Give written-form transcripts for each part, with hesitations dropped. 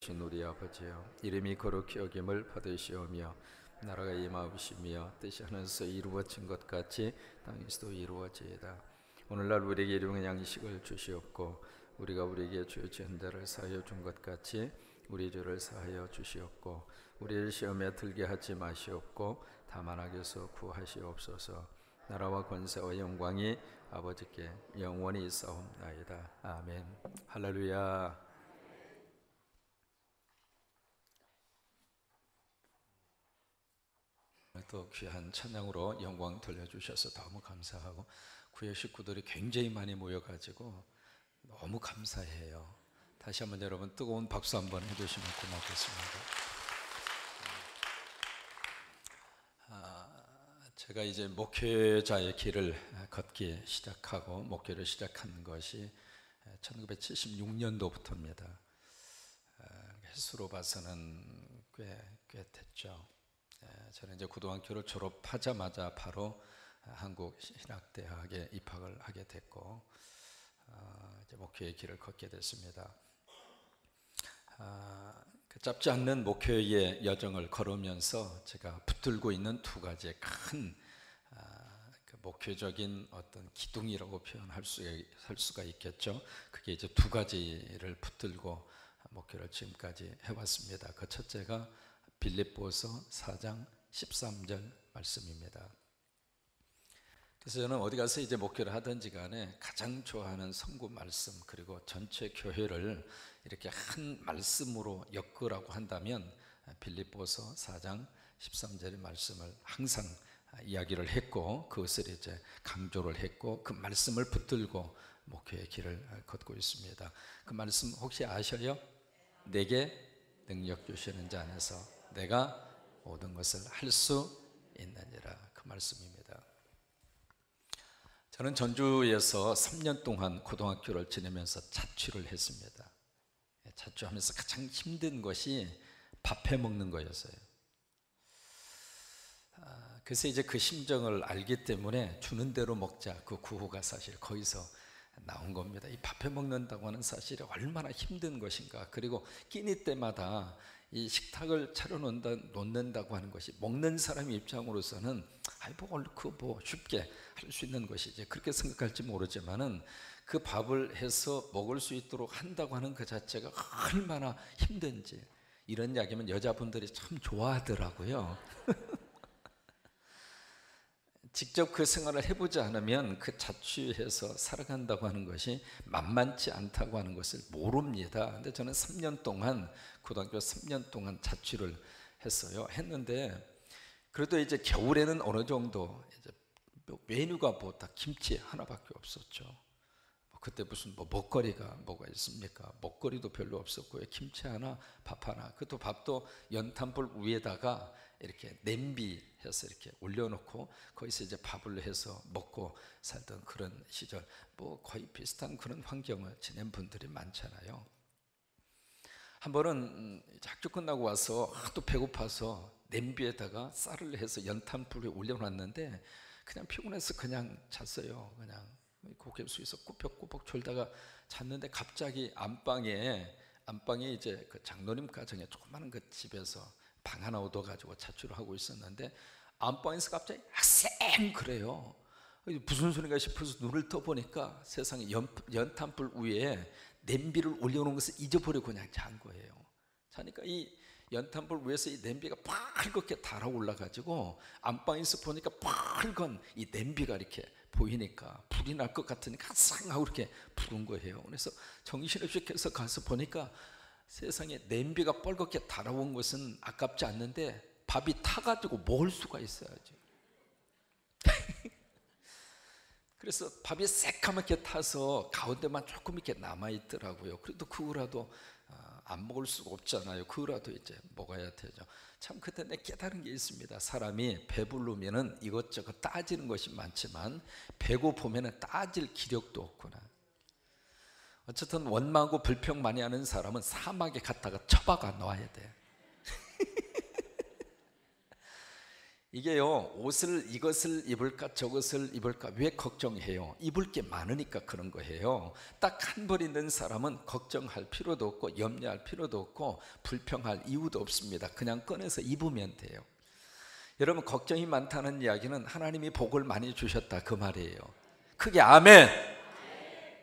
되신 우리 아버지여, 이름이 거룩히 여김을 받으시오며 나라가 임하옵시며 뜻이 하늘에서 이루어진 것 같이 땅에서도 이루어지이다. 오늘날 우리에게 일용할 양식을 주시옵고 우리가 우리에게 죄 지은 데를 사하여 준 것 같이 우리 죄를 사하여 주시옵고 우리를 시험에 들게 하지 마시옵고 다만 악에서 구하시옵소서. 나라와 권세와 영광이 아버지께 영원히 있사옵나이다. 아멘. 할렐루야. 또 귀한 찬양으로 영광 돌려주셔서 너무 감사하고 구의 식구들이 굉장히 많이 모여가지고 너무 감사해요. 다시 한번 여러분 뜨거운 박수 한번 해주시면 고맙겠습니다. 제가 이제 목회자의 길을 걷기 시작하고 목회를 시작한 것이 1976년도부터입니다. 횟수로 봐서는 꽤 됐죠. 저는 이제 고등학교를 졸업하자마자 바로 한국 신학대학에 입학을 하게 됐고 이제 목회의 길을 걷게 됐습니다. 그 짧지 않는 목회의 여정을 걸으면서 제가 붙들고 있는 두 가지의 큰 그 목회적인 어떤 기둥이라고 표현할 수가 있겠죠. 그게 이제 두 가지를 붙들고 목회를 지금까지 해왔습니다. 그 첫째가 빌립보서 4장 13절 말씀입니다. 그래서 저는 어디 가서 이제 목회를 하든지 간에 가장 좋아하는 선구 말씀, 그리고 전체 교회를 이렇게 한 말씀으로 엮으라고 한다면 빌립보서 4장 13절의 말씀을 항상 이야기를 했고 그것을 이제 강조를 했고 그 말씀을 붙들고 목회의 길을 걷고 있습니다. 그 말씀 혹시 아셔요? 내게 능력 주시는 자 안에서 내가 모든 것을 할 수 있느니라. 그 말씀입니다. 저는 전주에서 3년 동안 고등학교를 지내면서 자취를 했습니다. 자취하면서 가장 힘든 것이 밥 해먹는 거였어요. 그래서 이제 그 심정을 알기 때문에 주는 대로 먹자, 그 구호가 사실 거기서 나온 겁니다. 이 밥 해먹는다고 하는 사실이 얼마나 힘든 것인가. 그리고 끼니 때마다 이 식탁을 차려놓는다고 하는 것이 먹는 사람 입장으로서는 뭐 쉽게 할 수 있는 것이지 그렇게 생각할지 모르지만은 그 밥을 해서 먹을 수 있도록 한다고 하는 그 자체가 얼마나 힘든지, 이런 이야기면 여자분들이 참 좋아하더라고요. 직접 그 생활을 해보지 않으면 그 자취해서 살아간다고 하는 것이 만만치 않다고 하는 것을 모릅니다. 근데 저는 3년 동안, 고등학교 3년 동안 자취를 했는데 그래도 이제 겨울에는 어느 정도 이제 메뉴가 뭐 다 김치 하나밖에 없었죠. 그때 무슨 먹거리가 뭐가 있습니까? 먹거리도 별로 없었고요. 김치 하나, 밥 하나. 그것도 밥도 연탄불 위에다가 이렇게 냄비해서 이렇게 올려놓고 거기서 이제 밥을 해서 먹고 살던 그런 시절, 뭐 거의 비슷한 그런 환경을 지낸 분들이 많잖아요. 한 번은 학교 끝나고 와서 하도 배고파서 냄비에다가 쌀을 해서 연탄불에 올려놨는데 그냥 피곤해서 그냥 잤어요. 그냥 고개 숙여서 꾸벅꾸벅 졸다가 잤는데 갑자기 안방에 이제 그 장로님 가정에 조그마한 그 집에서 방 하나 얻어가지고 자취를 하고 있었는데 안방에서 갑자기 쌩 그래요. 무슨 소리가 싶어서 눈을 떠보니까 세상에 연탄불 위에 냄비를 올려놓은 것을 잊어버리고 그냥 잔 거예요. 자니까 이 연탄불 위에서 이 냄비가 빨갛게 달아올라가지고 안방에서 보니까 빨간 이 냄비가 이렇게 보이니까 불이 날 것 같으니까 쌍하고 이렇게 부른 거예요. 그래서 정신없이 계속 가서 보니까 세상에 냄비가 빨갛게 달아온 것은 아깝지 않는데 밥이 타가지고 먹을 수가 있어야죠. 그래서 밥이 새까맣게 타서 가운데만 조금 이렇게 남아있더라고요. 그래도 그거라도 안 먹을 수가 없잖아요. 그거라도 이제 먹어야 되죠. 참 그때 내 깨달은 게 있습니다. 사람이 배부르면은 이것저것 따지는 것이 많지만 배고프면은 따질 기력도 없구나. 어쨌든 원망하고 불평 많이 하는 사람은 사막에 갔다가 처박아 놔야 돼. 이게요, 옷을 이것을 입을까 저것을 입을까 왜 걱정해요? 입을 게 많으니까 그런 거예요. 딱 한 벌 있는 사람은 걱정할 필요도 없고 염려할 필요도 없고 불평할 이유도 없습니다. 그냥 꺼내서 입으면 돼요. 여러분, 걱정이 많다는 이야기는 하나님이 복을 많이 주셨다 그 말이에요. 크게 아멘.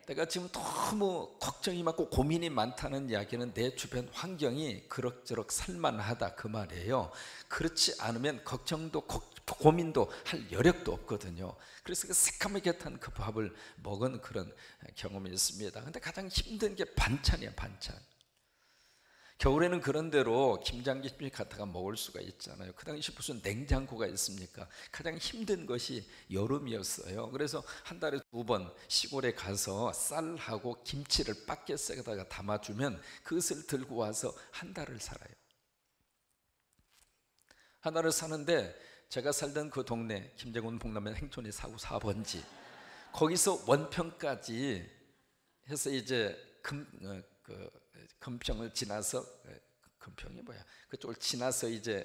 내가 지금 너무 걱정이 많고 고민이 많다는 이야기는 내 주변 환경이 그럭저럭 살만하다 그 말이에요. 그렇지 않으면 걱정도 고민도 할 여력도 없거든요. 그래서 그 새까맣게 탄 그 밥을 먹은 그런 경험이 있습니다. 근데 가장 힘든 게 반찬이야, 반찬. 겨울에는 그런 대로 김장김치 갖다가 먹을 수가 있잖아요. 그 당시 무슨 냉장고가 있습니까? 가장 힘든 것이 여름이었어요. 그래서 한 달에 2번 시골에 가서 쌀하고 김치를 바켓에다가 담아주면 그것을 들고 와서 한 달을 살아요. 한 달을 사는데 제가 살던 그 동네 김제군 봉남면 행촌이 4구 4번지 거기서 원평까지 해서 이제 금평을 지나서, 금평이 뭐야? 그쪽을 지나서 이제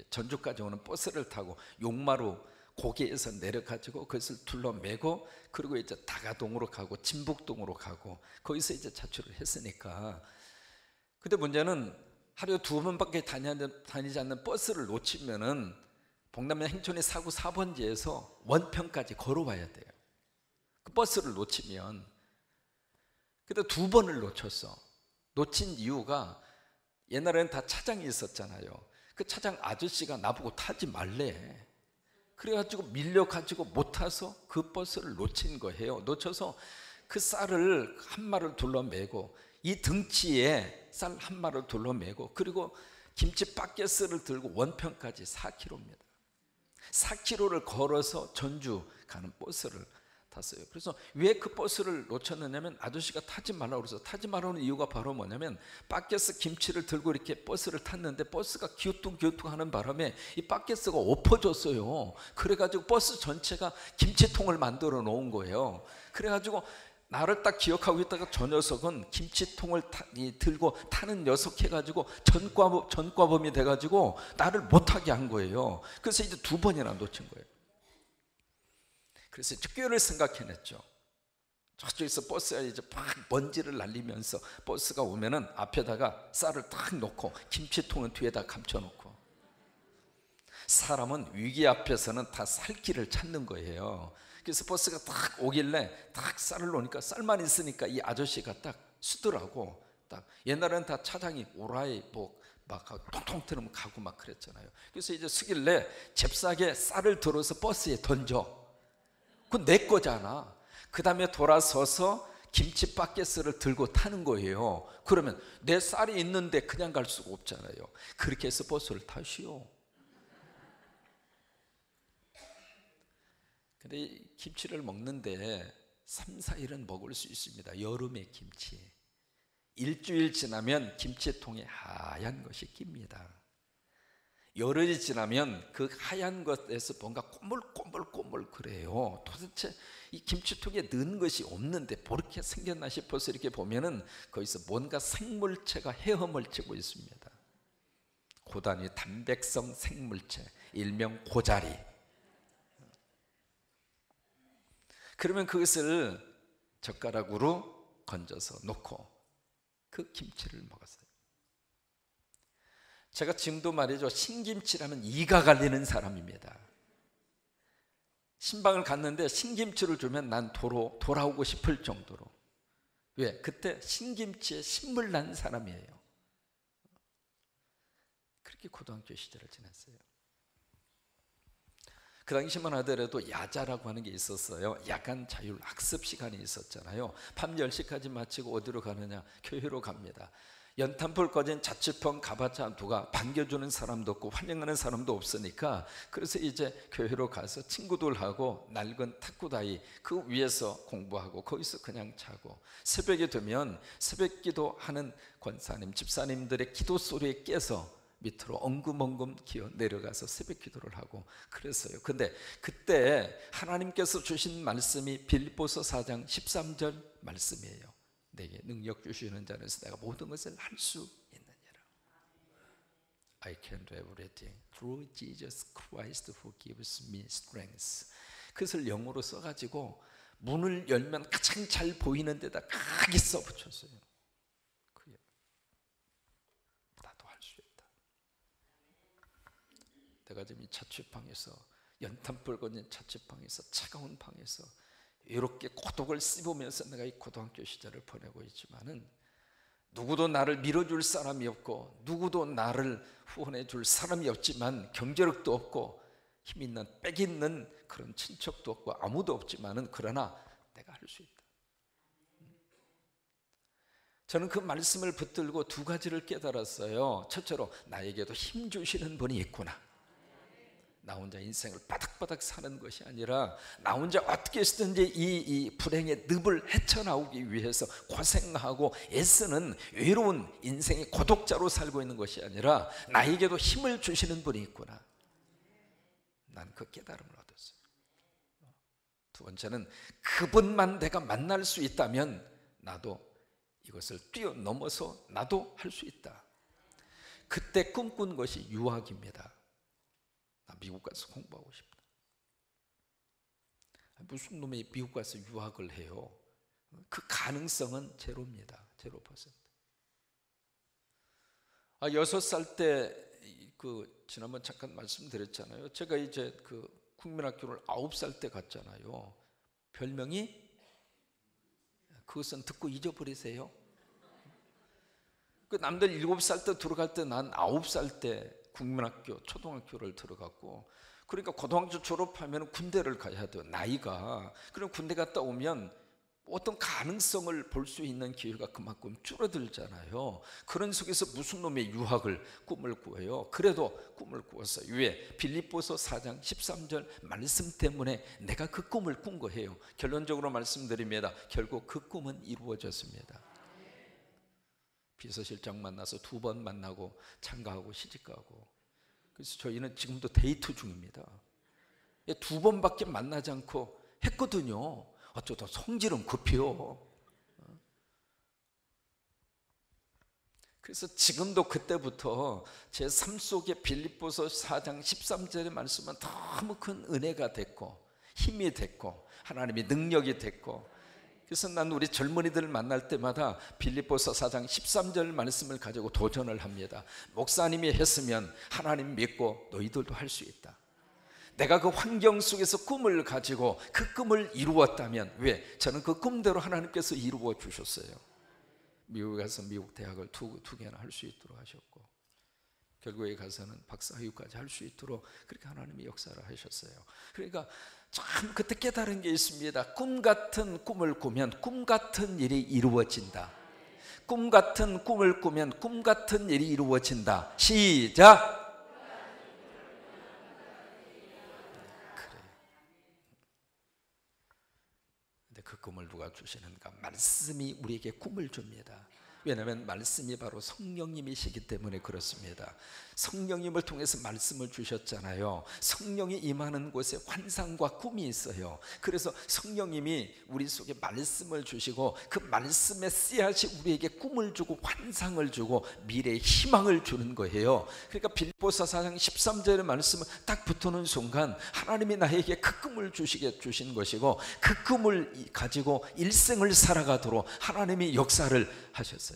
전주까지 오는 버스를 타고 용마루 고개에서 내려가지고 그것을 둘러매고 그리고 이제 다가동으로 가고 진북동으로 가고 거기서 이제 자취를 했으니까. 근데 문제는 하루에 2번밖에 다니지 않는 버스를 놓치면은 봉남면 행촌의 4구 4번지에서 원평까지 걸어와야 돼요. 그 버스를 놓치면. 근데 2번을 놓쳤어. 놓친 이유가 옛날에는 다 차장이 있었잖아요. 그 차장 아저씨가 나보고 타지 말래. 그래가지고 밀려가지고 못 타서 그 버스를 놓친 거예요. 놓쳐서 그 쌀을 한 마를 둘러매고 이 등치에 쌀 한 마를 둘러매고 그리고 김치 바켓을 들고 원평까지 4km입니다. 4km를 걸어서 전주 가는 버스를 탔어요. 그래서 왜 그 버스를 놓쳤느냐면 아저씨가 타지 말라고 그래서 타지 말라는 이유가 바로 뭐냐면 바켓스 김치를 들고 이렇게 버스를 탔는데 버스가 기우뚱기우뚱 하는 바람에 이 바켓스가 엎어졌어요. 그래가지고 버스 전체가 김치통을 만들어 놓은 거예요. 그래가지고 나를 딱 기억하고 있다가 저 녀석은 김치통을 들고 타는 녀석 해가지고 전과범이 돼가지고 나를 못하게 한 거예요. 그래서 이제 2번이나 놓친 거예요. 그래서 꾀를 생각해냈죠. 저쪽에서 버스가 이제 막 먼지를 날리면서 버스가 오면은 앞에다가 쌀을 딱 놓고 김치통은 뒤에다 감춰놓고. 사람은 위기 앞에서는 다 살 길을 찾는 거예요. 그래서 버스가 딱 오길래 딱 쌀을 놓으니까 쌀만 있으니까 이 아저씨가 딱 쓰더라고. 딱 옛날에는 다 차장이 오라이 막 통통 틀으면 가고 막 그랬잖아요. 그래서 이제 쓰길래 잽싸게 쌀을 들어서 버스에 던져. 그건 내 거잖아. 그 다음에 돌아서서 김치 바켓을 들고 타는 거예요. 그러면 내 쌀이 있는데 그냥 갈 수가 없잖아요. 그렇게 해서 버스를 타시오. 근데 김치를 먹는데 3, 4일은 먹을 수 있습니다. 여름의 김치. 일주일 지나면 김치통에 하얀 것이 낍니다. 열흘이 지나면 그 하얀 것에서 뭔가 꼬물꼬물꼬물 그래요. 도대체 이 김치통에 넣은 것이 없는데 뭐렇게 생겼나 싶어서 이렇게 보면은 거기서 뭔가 생물체가 헤엄을 치고 있습니다. 고단위 단백성 생물체, 일명 고자리. 그러면 그것을 젓가락으로 건져서 놓고 그 김치를 먹었어요. 제가 지금도 말이죠, 신김치라면 이가 갈리는 사람입니다. 신방을 갔는데 신김치를 주면 난 돌아오고 싶을 정도로. 왜? 그때 신김치에 신물 난 사람이에요. 그렇게 고등학교 시절을 지냈어요. 그 당시만 하더라도 야자라고 하는 게 있었어요. 야간 자율 학습 시간이 있었잖아요. 밤 10시까지 마치고 어디로 가느냐? 교회로 갑니다. 연탄불 꺼진 자취방 가봤자 누가 반겨주는 사람도 없고 환영하는 사람도 없으니까 그래서 이제 교회로 가서 친구들하고 낡은 탁구다이 그 위에서 공부하고 거기서 그냥 자고, 새벽이 되면 새벽기도 하는 권사님 집사님들의 기도 소리에 깨서 밑으로 엉금엉금 기어 내려가서 새벽 기도를 하고 그랬어요. 근데 그때 하나님께서 주신 말씀이 빌립보서 4장 13절 말씀이에요. 내게 능력 주시는 자는 내가 모든 것을 할 수 있느니라. I can do everything through Jesus Christ who gives me strength. 그것을 영어로 써가지고 문을 열면 가장 잘 보이는 데다 크게 써붙였어요. 그게 나도 할 수 있다. 내가 지금 이 자취방에서, 연탄 불거진 자취방에서, 차가운 방에서 이렇게 고독을 씹으면서 내가 이 고등학교 시절을 보내고 있지만은, 누구도 나를 밀어줄 사람이 없고 누구도 나를 후원해 줄 사람이 없지만, 경제력도 없고 힘 있는 빽 있는 그런 친척도 없고 아무도 없지만은, 그러나 내가 할 수 있다. 저는 그 말씀을 붙들고 두 가지를 깨달았어요. 첫째로, 나에게도 힘 주시는 분이 있구나. 나 혼자 인생을 바닥바닥 사는 것이 아니라 나 혼자 어떻게 해서든지 이 불행의 늪을 헤쳐나오기 위해서 고생하고 애쓰는 외로운 인생의 고독자로 살고 있는 것이 아니라 나에게도 힘을 주시는 분이 있구나. 난 그 깨달음을 얻었어요. 두 번째는, 그분만 내가 만날 수 있다면 나도 이것을 뛰어넘어서 나도 할 수 있다. 그때 꿈꾼 것이 유학입니다. 나 미국 가서 공부하고 싶다. 무슨 놈이 미국 가서 유학을 해요? 그 가능성은 제로입니다. 0%. 6살 때, 지난번 잠깐 말씀드렸잖아요. 제가 이제 국민학교를 9살 때 갔잖아요. 별명이, 그것은 듣고 잊어버리세요. 남들 7살 때 들어갈 때 난 9살 때 국민학교, 초등학교를 들어갔고, 그러니까 고등학교 졸업하면 군대를 가야 돼요, 나이가. 그럼 군대 갔다 오면 어떤 가능성을 볼 수 있는 기회가 그만큼 줄어들잖아요. 그런 속에서 무슨 놈의 유학을 꿈을 꾸어요. 그래도 꿈을 꾸었어요. 왜? 빌립보서 4장 13절 말씀 때문에 내가 그 꿈을 꾼 거예요. 결론적으로 말씀드립니다. 결국 그 꿈은 이루어졌습니다. 비서실장 만나서 2번 만나고 참가하고 시집가고, 그래서 저희는 지금도 데이트 중입니다. 2번밖에 만나지 않고 했거든요. 어쩌다 성질은 급해요. 그래서 지금도 그때부터 제 삶 속에 빌립보서 4장 13절의 말씀은 너무 큰 은혜가 됐고 힘이 됐고 하나님의 능력이 됐고, 그래서 난 우리 젊은이들을 만날 때마다 빌립보서 4장 13절 말씀을 가지고 도전을 합니다. 목사님이 했으면 하나님 믿고 너희들도 할 수 있다. 내가 그 환경 속에서 꿈을 가지고 그 꿈을 이루었다면, 왜? 저는 그 꿈대로 하나님께서 이루어 주셨어요. 미국에 가서 미국 대학을 두 개나 할 수 있도록 하셨고, 결국에 가서는 박사학위까지 할 수 있도록 그렇게 하나님이 역사를 하셨어요. 그러니까 참 그때 깨달은 게 있습니다. 꿈 같은 꿈을 꾸면 꿈 같은 일이 이루어진다. 꿈 같은 꿈을 꾸면 꿈 같은 일이 이루어진다. 시작! 근데 그 꿈을 누가 주시는가? 말씀이 우리에게 꿈을 줍니다. 왜냐하면 말씀이 바로 성령님이시기 때문에 그렇습니다. 성령님을 통해서 말씀을 주셨잖아요. 성령이 임하는 곳에 환상과 꿈이 있어요. 그래서 성령님이 우리 속에 말씀을 주시고 그 말씀의 씨앗이 우리에게 꿈을 주고 환상을 주고 미래의 희망을 주는 거예요. 그러니까 빌립보서 4장 13절의 말씀을 딱 붙는 순간 하나님이 나에게 그 꿈을 주신 것이고, 그 꿈을 가지고 일생을 살아가도록 하나님이 역사를 하셨어요.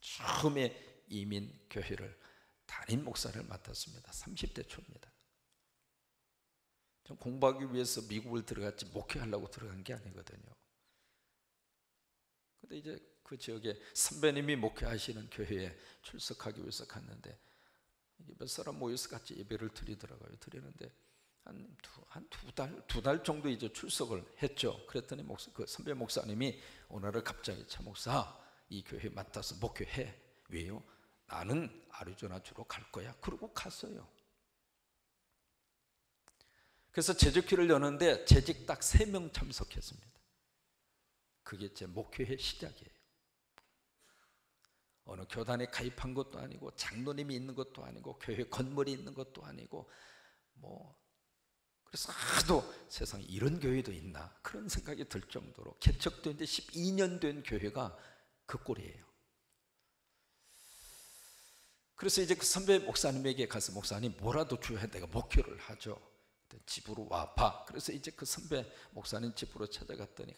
처음에 이민교회를 담임 목사를 맡았습니다. 30대 초입니다. 전 공부하기 위해서 미국을 들어갔지 목회하려고 들어간 게 아니거든요. 근데 이제 그 지역에 선배님이 목회하시는 교회에 출석하기 위해서 갔는데, 이게 몇 사람 모여서 같이 예배를 드리더라고요. 드리는데 두 달 정도 이제 출석을 했죠. 그랬더니 그 선배 목사님이 오늘을 갑자기 차 목사, 이 교회 맡아서 목회해. 왜요? 나는 아리조나주로 갈 거야. 그러고 갔어요. 그래서 재직회를 여는데 재직 딱 3명 참석했습니다. 그게 제 목회의 시작이에요. 어느 교단에 가입한 것도 아니고 장로님이 있는 것도 아니고 교회 건물이 있는 것도 아니고 그래서 하도 세상에 이런 교회도 있나 그런 생각이 들 정도로 개척된 지 12년 된 교회가 그 꼴이에요. 그래서 이제 그 선배 목사님에게 가서 목사님 뭐라도 줘야 내가 목회를 하죠. 집으로 와봐. 그래서 이제 그 선배 목사님 집으로 찾아갔더니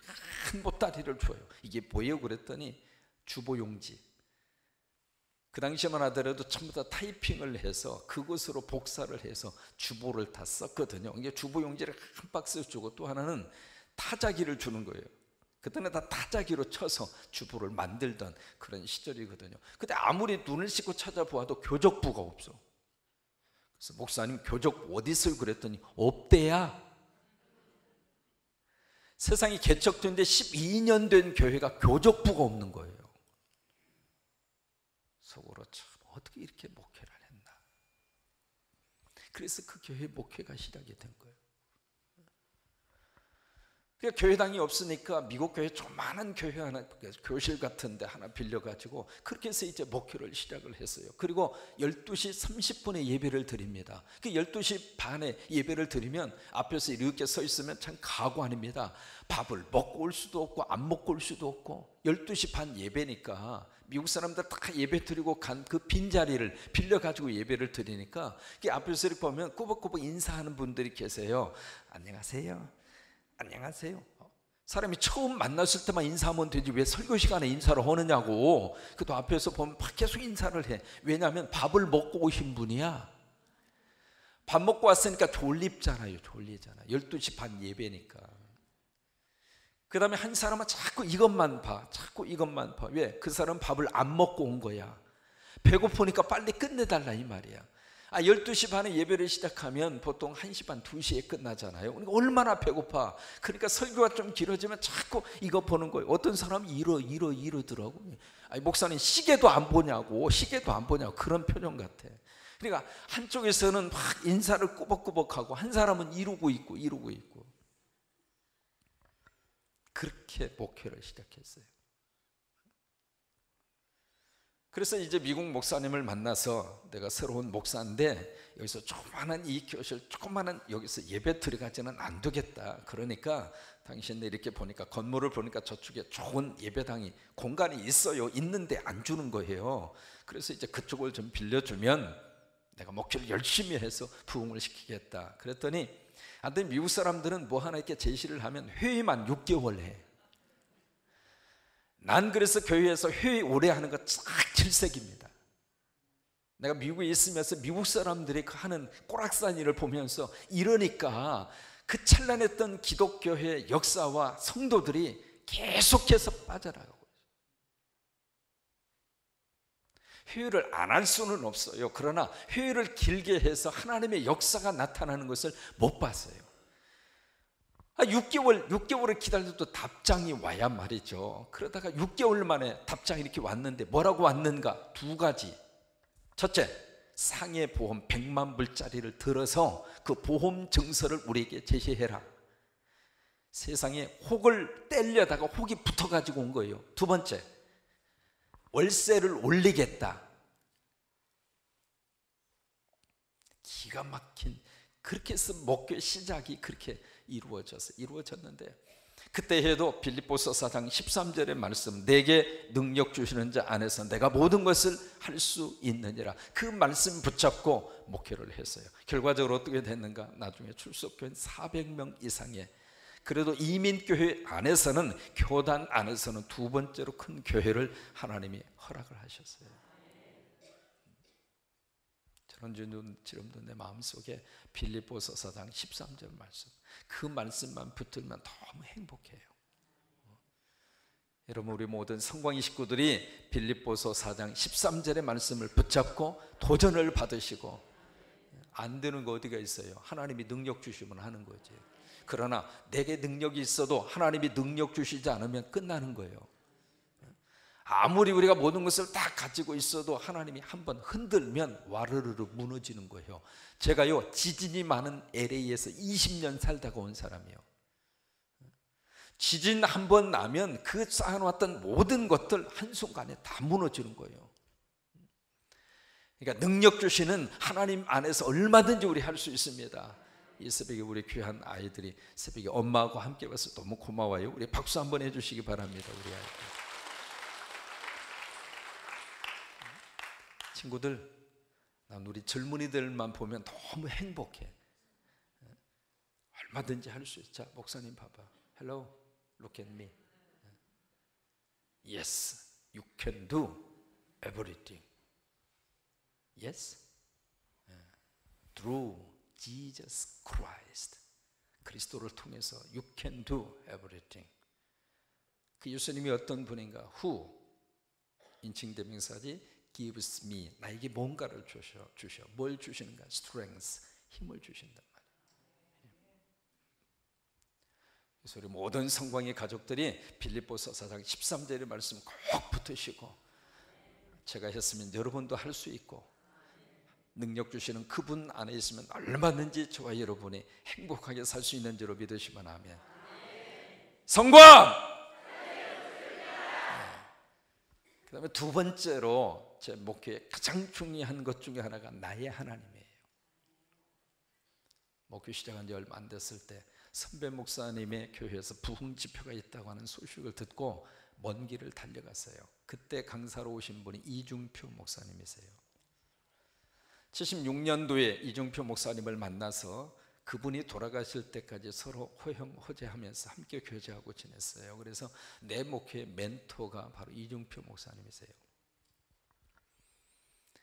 큰 보따리를 줘요. 이게 뭐예요? 그랬더니 주보용지. 그 당시에만 하더라도 전부 다 타이핑을 해서 그것으로 복사를 해서 주보를 다 썼거든요. 이게 주보용지를 한 박스 주고 또 하나는 타자기를 주는 거예요. 그때는 다 타자기로 쳐서 주보를 만들던 그런 시절이거든요. 근데 아무리 눈을 씻고 찾아보아도 교적부가 없어. 그래서 목사님 교적 어디 있어요? 그랬더니 없대야. 세상이 개척된 데 12년 된 교회가 교적부가 없는 거예요. 속으로 참 어떻게 이렇게 목회를 했나. 그래서 그 교회 목회가 시작이 된 거예요. 그러니까 교회당이 없으니까 미국 교회 조그마한 교회 하나, 교실 같은 데 하나 빌려가지고 그렇게 해서 이제 목회를 시작을 했어요. 그리고 12시 30분에 예배를 드립니다. 그 12시 반에 예배를 드리면 앞에서 이렇게 서 있으면 참 가고 아닙니다. 밥을 먹고 올 수도 없고 안 먹고 올 수도 없고 12시 반 예배니까 미국 사람들 다 예배 드리고 간 그 빈자리를 빌려가지고 예배를 드리니까 앞에서 이렇게 보면 꾸벅꾸벅 인사하는 분들이 계세요. 안녕하세요. 안녕하세요. 사람이 처음 만났을 때만 인사하면 되지 왜 설교 시간에 인사를 하느냐고. 그래도 앞에서 보면 계속 인사를 해. 왜냐하면 밥을 먹고 오신 분이야. 밥 먹고 왔으니까 졸립잖아요. 졸리잖아. 12시 반 예배니까. 그 다음에 한 사람은 자꾸 이것만 봐. 자꾸 이것만 봐. 왜? 그 사람은 밥을 안 먹고 온 거야. 배고프니까 빨리 끝내달라 이 말이야. 12시 반에 예배를 시작하면 보통 1시 반, 2시에 끝나잖아요. 그러니까 얼마나 배고파. 그러니까 설교가 좀 길어지면 자꾸 이거 보는 거예요. 어떤 사람이 이러더라고. 아니, 목사님 시계도 안 보냐고. 시계도 안 보냐고. 그런 표정 같아. 그러니까 한쪽에서는 막 인사를 꾸벅꾸벅하고 한 사람은 이러고 있고. 그렇게 목회를 시작했어요. 그래서 이제 미국 목사님을 만나서 내가 새로운 목사인데 여기서 조그마한 이 교실 조그마한 여기서 예배 들어가지는 안 되겠다. 그러니까 당신네 이렇게 보니까 건물을 보니까 저쪽에 좋은 예배당이 공간이 있어요. 있는데 안 주는 거예요. 그래서 이제 그쪽을 좀 빌려주면 내가 목회를 열심히 해서 부흥을 시키겠다. 그랬더니 미국 사람들은 뭐 하나 이렇게 제시를 하면 회의만 6개월 해. 난 그래서 교회에서 회의 오래 하는 거 쫙 질색입니다. 내가 미국에 있으면서 미국 사람들이 하는 꼬락산 일을 보면서 이러니까 그 찬란했던 기독교회 역사와 성도들이 계속해서 빠져나가고 있어요. 회의를 안 할 수는 없어요. 그러나 회의를 길게 해서 하나님의 역사가 나타나는 것을 못 봤어요. 6개월을 기다려도 답장이 와야 말이죠. 그러다가 6개월 만에 답장이 이렇게 왔는데 뭐라고 왔는가? 2가지. 첫째, 상해 보험 100만 불짜리를 들어서 그 보험 증서를 우리에게 제시해라. 세상에 혹을 떼려다가 혹이 붙어가지고 온 거예요. 두 번째, 월세를 올리겠다. 기가 막힌, 그렇게 해서 목회 시작이 그렇게 이루어졌는데, 그때 해도 빌립보서 4장 13절의 말씀, 내게 능력 주시는 자 안에서 내가 모든 것을 할 수 있느니라, 그 말씀 붙잡고 목회를 했어요. 결과적으로 어떻게 됐는가? 나중에 출석교회 400명 이상의, 그래도 이민교회 안에서는, 교단 안에서는 두 번째로 큰 교회를 하나님이 허락을 하셨어요. 저는 지금도 내 마음속에 빌립보서 4장 13절 말씀, 그 말씀만 붙들면 너무 행복해요. 여러분, 우리 모든 성광이 식구들이 빌립보서 4장 13절의 말씀을 붙잡고 도전을 받으시고, 안 되는 거 어디가 있어요? 하나님이 능력 주시면 하는 거지. 그러나 내게 능력이 있어도 하나님이 능력 주시지 않으면 끝나는 거예요. 아무리 우리가 모든 것을 다 가지고 있어도 하나님이 한번 흔들면 와르르르 무너지는 거예요. 제가요, 지진이 많은 LA에서 20년 살다가 온 사람이에요. 지진 한 번 나면 그 쌓아놨던 모든 것들 한순간에 다 무너지는 거예요. 그러니까 능력 주시는 하나님 안에서 얼마든지 우리 할 수 있습니다. 이 새벽에 우리 귀한 아이들이 새벽에 엄마하고 함께 와서 너무 고마워요. 우리 박수 한번 해주시기 바랍니다. 우리 아이들. 친구들, 난 우리 젊은이들만 보면 너무 행복해. 얼마든지 할 수 있어. 자, 목사님 봐봐. Hello, look at me. Yes, you can do everything. Yes, through Jesus Christ. 그리스도를 통해서 you can do everything. 그 예수님이 어떤 분인가? Who, 인칭 대명사지, gives me, 나에게 뭔가를 주셔. 뭘 주시는가? Strength, 힘을 주신단 말이에요. 그래서 우리 모든 성광의 가족들이 빌립보서 4장 13절의 말씀 꼭 붙으시고, 제가 했으면 여러분도 할 수 있고, 능력 주시는 그분 안에 있으면 얼마든지 저와 여러분이 행복하게 살 수 있는 줄로 믿으시면 아멘. 성광! 그 다음에 두 번째로 제 목회에 가장 중요한 것 중에 하나가 나의 하나님이에요. 목회 시작한 지 얼마 안 됐을 때 선배 목사님의 교회에서 부흥 집회가 있다고 하는 소식을 듣고 먼 길을 달려갔어요. 그때 강사로 오신 분이 이중표 목사님이세요. 76년도에 이중표 목사님을 만나서 그분이 돌아가실 때까지 서로 호영호재하면서 함께 교제하고 지냈어요. 그래서 내 목회의 멘토가 바로 이중표 목사님이세요.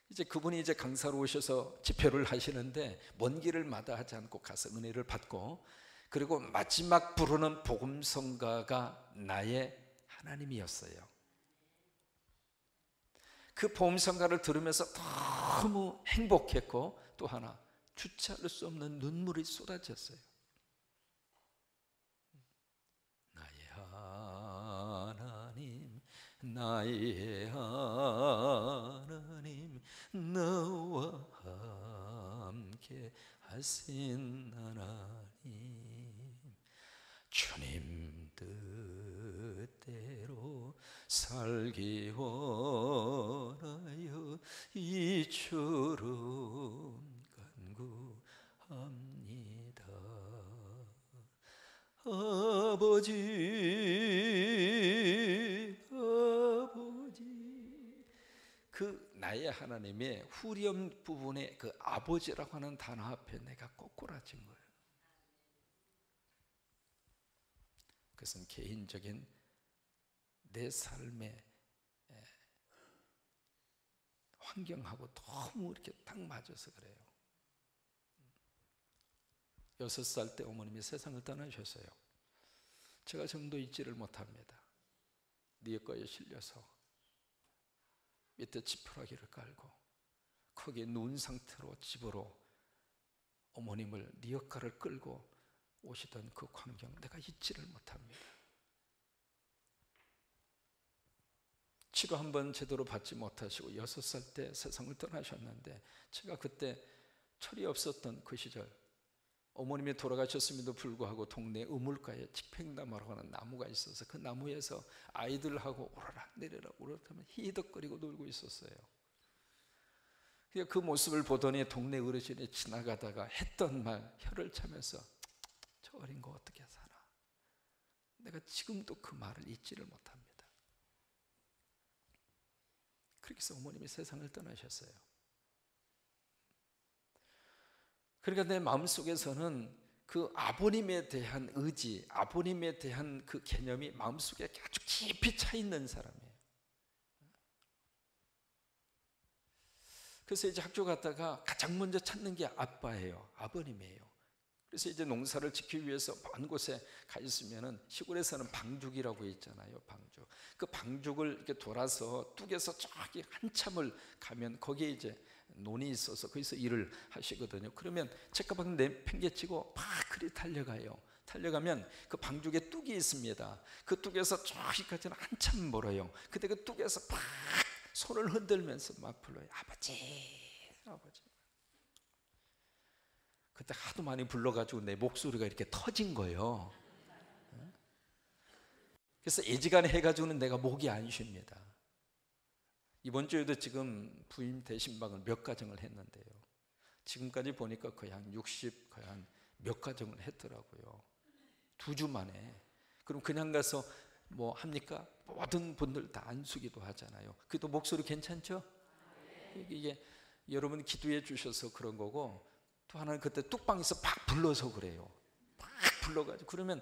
이제 그분이 이제 강사로 오셔서 집회를 하시는데 먼 길을 마다하지 않고 가서 은혜를 받고, 그리고 마지막 부르는 복음성가가 나의 하나님이었어요. 그 복음성가를 들으면서 너무 행복했고, 또 하나 주체할 수 없는 눈물이 쏟아졌어요. 나의 하나님, 나의 하나님, 너와 함께 하신 하나님, 주님 뜻대로 살기 원하여 이처럼 간구합니다. 아버지, 아버지. 그 나의 하나님의 후렴 부분에 그 아버지라고 하는 단어 앞에 내가 꼬꾸라진 거예요. 그것은 개인적인 내 삶의 환경하고 너무 이렇게 딱 맞아서 그래요. 6살 때 어머님이 세상을 떠나셨어요. 제가 정도 잊지를 못합니다. 니에거에 실려서 밑에 지푸라기를 깔고 거기에 누운 상태로 집으로 어머님을 니어카를 끌고 오시던 그 광경, 내가 잊지를 못합니다. 치료 한번 제대로 받지 못하시고 6살 때 세상을 떠나셨는데, 제가 그때 철이 없었던 그 시절, 어머님이 돌아가셨음에도 불구하고 동네 우물가에 직팽나무라고 하는 나무가 있어서 그 나무에서 아이들하고 오르락 내리락 하면 히덕거리고 놀고 있었어요. 그 모습을 보더니 동네 어르신이 지나가다가 했던 말, 혀를 차면서 저 어린 거 어떻게 살아? 내가 지금도 그 말을 잊지를 못합니다. 그렇게 해서 어머님이 세상을 떠나셨어요. 그러니까 내 마음속에서는 그 아버님에 대한 의지, 아버님에 대한 그 개념이 마음속에 아주 깊이 차 있는 사람이에요. 그래서 이제 학교 갔다가 가장 먼저 찾는 게 아빠예요. 아버님이에요. 그래서 이제 농사를 지키기 위해서 먼 곳에 가 있으면은, 시골에서는 방죽이라고 있잖아요. 방죽. 그 방죽을 이렇게 돌아서 뚝에서 저기 한참을 가면 거기에 이제 논이 있어서 거기서 일을 하시거든요. 그러면 책가방 내팽개치고 막 그리 달려가요. 달려가면 그 방죽에 뚝이 있습니다. 그 뚝에서 저기까지는 한참 멀어요. 그때 그 뚝에서 막 손을 흔들면서 막 불러요. 아버지, 아버지. 그때 하도 많이 불러가지고 내 목소리가 이렇게 터진 거예요. 그래서 애지간히 해가지고는 내가 목이 안 쉽니다. 이번 주에도 지금 부임 대신방을 몇 가정을 했는데요, 지금까지 보니까 거의 한 60, 거의 한 몇 가정을 했더라고요. 2주 만에. 그럼 그냥 가서 뭐 합니까? 모든 분들 다 안수기도 하잖아요. 그래도 목소리 괜찮죠? 이게 여러분 기도해 주셔서 그런 거고, 또 하나는 그때 뚝방에서 막 불러서 그래요. 막 불러가지고 그러면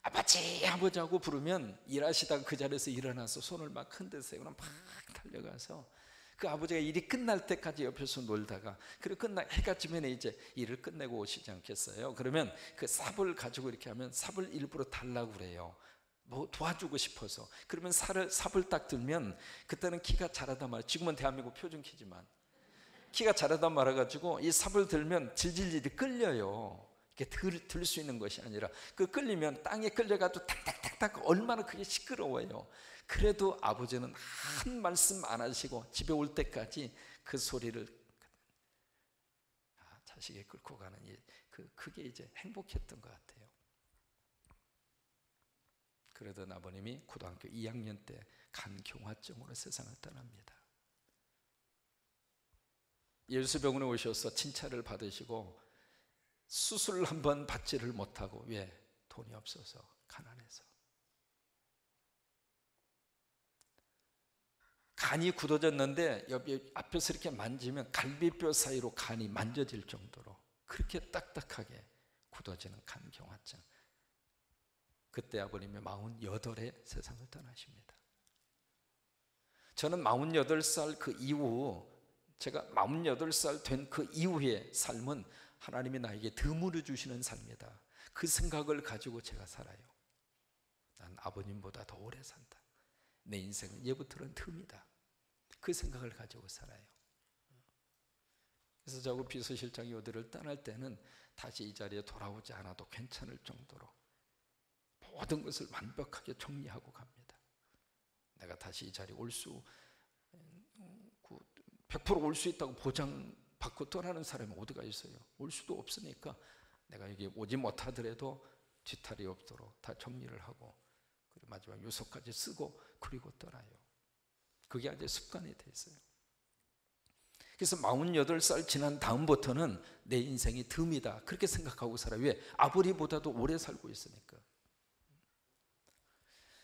아버지 아버지 하고 부르면 일하시다가 그 자리에서 일어나서 손을 막 흔드세요. 그럼 막 달려가서 그 아버지가 일이 끝날 때까지 옆에서 놀다가, 그리고 해가 지면 이제 일을 끝내고 오시지 않겠어요? 그러면 그 삽을 가지고 이렇게 하면 삽을 일부러 달라고 그래요. 뭐 도와주고 싶어서. 그러면 삽을 딱 들면, 그때는 키가 자라다 말아, 지금은 대한민국 표준 키지만 키가 자라다 말아가지고 이 삽을 들면 질질질이 끌려요. 이렇게 들 수 있는 것이 아니라 그 끌리면 땅에 끌려가지고 탁탁탁탁 얼마나 그게 시끄러워요. 그래도 아버지는 한 말씀 안 하시고 집에 올 때까지 그 소리를, 자식이 끌고 가는 그게 이제 행복했던 것 같아요. 그러던 아버님이 고등학교 2학년 때 간경화증으로 세상을 떠납니다. 예수병원에 오셔서 진찰을 받으시고 수술 한번 받지를 못하고, 왜? 돈이 없어서, 가난해서. 간이 굳어졌는데 옆에 앞에서 이렇게 만지면 갈비뼈 사이로 간이 만져질 정도로 그렇게 딱딱하게 굳어지는 간경화증. 그때 아버님이 48에 세상을 떠나십니다. 저는 48살 그 이후, 제가 48살 된 그 이후의 삶은 하나님이 나에게 드물어 주시는 삶이다, 그 생각을 가지고 제가 살아요. 난 아버님보다 더 오래 산다, 내 인생은 얘부터는 틈이다, 그 생각을 가지고 살아요. 그래서 저하고 비서실장이 어디를 떠날 때는 다시 이 자리에 돌아오지 않아도 괜찮을 정도로 모든 것을 완벽하게 정리하고 갑니다. 내가 다시 이 자리에 100% 올 수 있다고 보장받고 떠나는 사람이 어디가 있어요? 올 수도 없으니까 내가 여기 오지 못하더라도 뒤탈이 없도록 다 정리를 하고, 그리고 마지막 유서까지 쓰고 그리고 떠나요. 그게 아주 습관이 돼 있어요. 그래서 48살 지난 다음부터는 내 인생이 듬이다, 그렇게 생각하고 살아요. 왜? 아버지보다도 오래 살고 있으니까.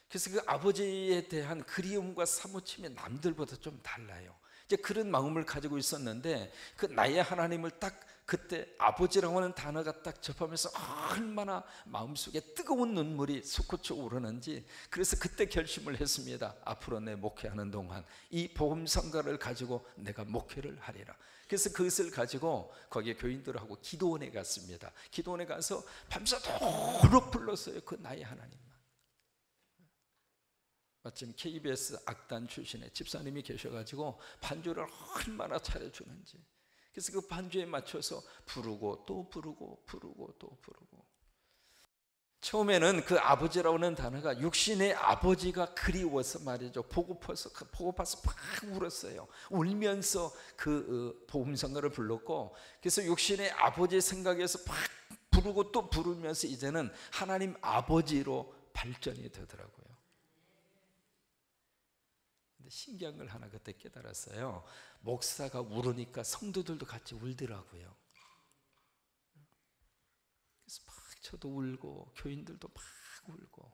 그래서 그 아버지에 대한 그리움과 사무침이 남들보다 좀 달라요. 이제 그런 마음을 가지고 있었는데, 그 나의 하나님을 딱 그때 아버지라고 하는 단어가 딱 접하면서 얼마나 마음속에 뜨거운 눈물이 솟구쳐 오르는지, 그래서 그때 결심을 했습니다. 앞으로 내 목회하는 동안 이 복음성가를 가지고 내가 목회를 하리라. 그래서 그것을 가지고 거기에 교인들하고 기도원에 갔습니다. 기도원에 가서 밤새도록 불렀어요, 그 나의 하나님. 마침 KBS 악단 출신의 집사님이 계셔가지고 반주를 얼마나 잘해주는지, 그래서 그 반주에 맞춰서 부르고 또 부르고 부르고 또 부르고. 처음에는 그 아버지라고 하는 단어가 육신의 아버지가 그리워서 말이죠, 보고파서 막 울었어요. 울면서 그 복음성가를 불렀고, 그래서 육신의 아버지 생각에서 막 부르고 또 부르면서 이제는 하나님 아버지로 발전이 되더라고요. 신기한 걸 하나 그때 깨달았어요. 목사가 울으니까 성도들도 같이 울더라고요. 그래서 막 저도 울고 교인들도 막 울고,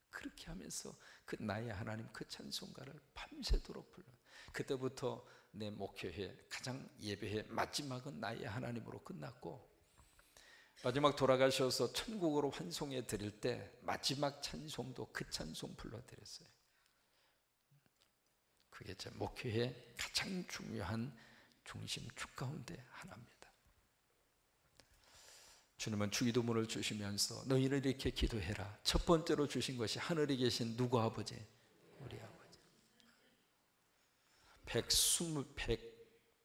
그렇게 하면서 그 나의 하나님 그 찬송가를 밤새도록 불러. 그때부터 내 목회회 가장 예배회 마지막은 나의 하나님으로 끝났고, 마지막 돌아가셔서 천국으로 환송해 드릴 때 마지막 찬송도 그 찬송 불러드렸어요. 그게 제 목회의 가장 중요한 중심축 가운데 하나입니다. 주님은 주기도문을 주시면서 너희는 이렇게 기도해라. 첫 번째로 주신 것이 하늘에 계신 누구 아버지? 우리 아버지.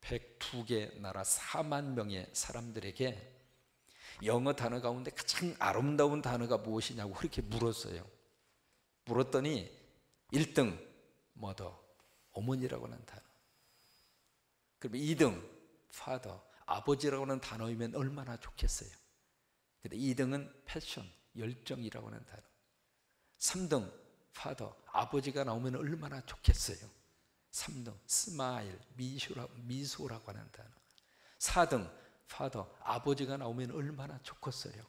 102개 나라 4만 명의 사람들에게 영어 단어 가운데 가장 아름다운 단어가 무엇이냐고 그렇게 물었어요. 물었더니 1등 mother, 어머니라고 하는 단어. 그러면 2등 father, 아버지라고 하는 단어이면 얼마나 좋겠어요. 근데 2등은 passion, 열정이라고 하는 단어. 3등 father, 아버지가 나오면 얼마나 좋겠어요. 3등 smile, 미소라고 하는 단어. 4등 father, 아버지가 나오면 얼마나 좋겠어요.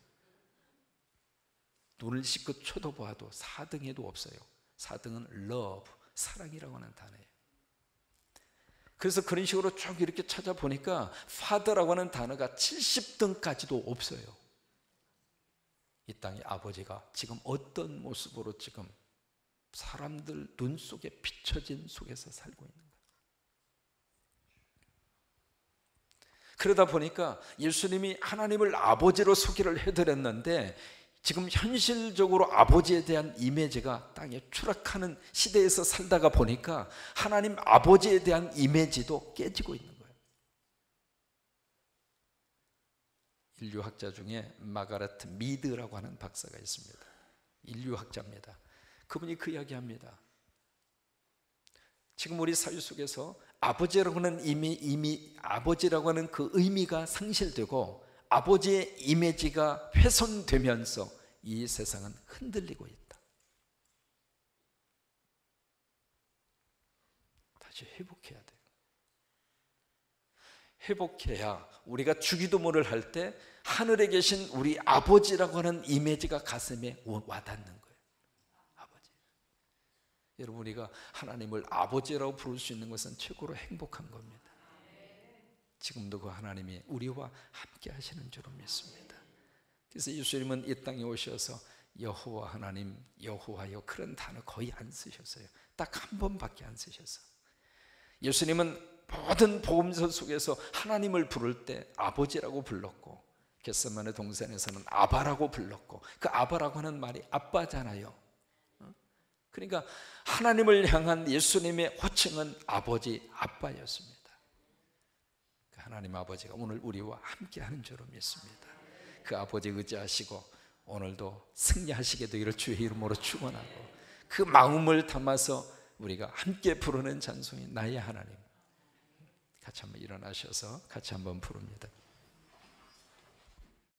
눈을 씻고 쳐다봐도 4등에도 없어요. 4등은 love, 사랑이라고 하는 단어예요. 그래서 그런 식으로 쭉 이렇게 찾아보니까 Father라고 하는 단어가 70등까지도 없어요. 이 땅의 아버지가 지금 어떤 모습으로 지금 사람들 눈 속에 비춰진 속에서 살고 있는 거예요. 그러다 보니까 예수님이 하나님을 아버지로 소개를 해드렸는데 지금 현실적으로 아버지에 대한 이미지가 땅에 추락하는 시대에서 살다가 보니까 하나님 아버지에 대한 이미지도 깨지고 있는 거예요. 인류학자 중에 마가렛 미드라고 하는 박사가 있습니다. 인류학자입니다. 그분이 그 이야기합니다. 지금 우리 사회 속에서 아버지라고 하는 아버지라고 하는 그 의미가 상실되고 아버지의 이미지가 훼손되면서 이 세상은 흔들리고 있다. 다시 회복해야 돼요. 회복해야 우리가 주기도문을 할 때 하늘에 계신 우리 아버지라고 하는 이미지가 가슴에 와닿는 거예요. 아버지. 여러분, 우리가 하나님을 아버지라고 부를 수 있는 것은 최고로 행복한 겁니다. 지금도 그 하나님이 우리와 함께 하시는 줄로 믿습니다. 그래서 예수님은 이 땅에 오셔서 여호와 하나님, 여호와여 그런 단어 거의 안 쓰셨어요. 딱 한 번밖에 안 쓰셨어요. 예수님은 모든 복음서 속에서 하나님을 부를 때 아버지라고 불렀고 겟세마네 동산에서는 아바라고 불렀고 그 아바라고 하는 말이 아빠잖아요. 그러니까 하나님을 향한 예수님의 호칭은 아버지, 아빠였습니다. 하나님 아버지가 오늘 우리와 함께 하는 줄로 믿습니다. 그 아버지 의지하시고 오늘도 승리하시게 되기를 주의 이름으로 축원하고 그 마음을 담아서 우리가 함께 부르는 찬송이 나의 하나님. 같이 한번 일어나셔서 같이 한번 부릅니다.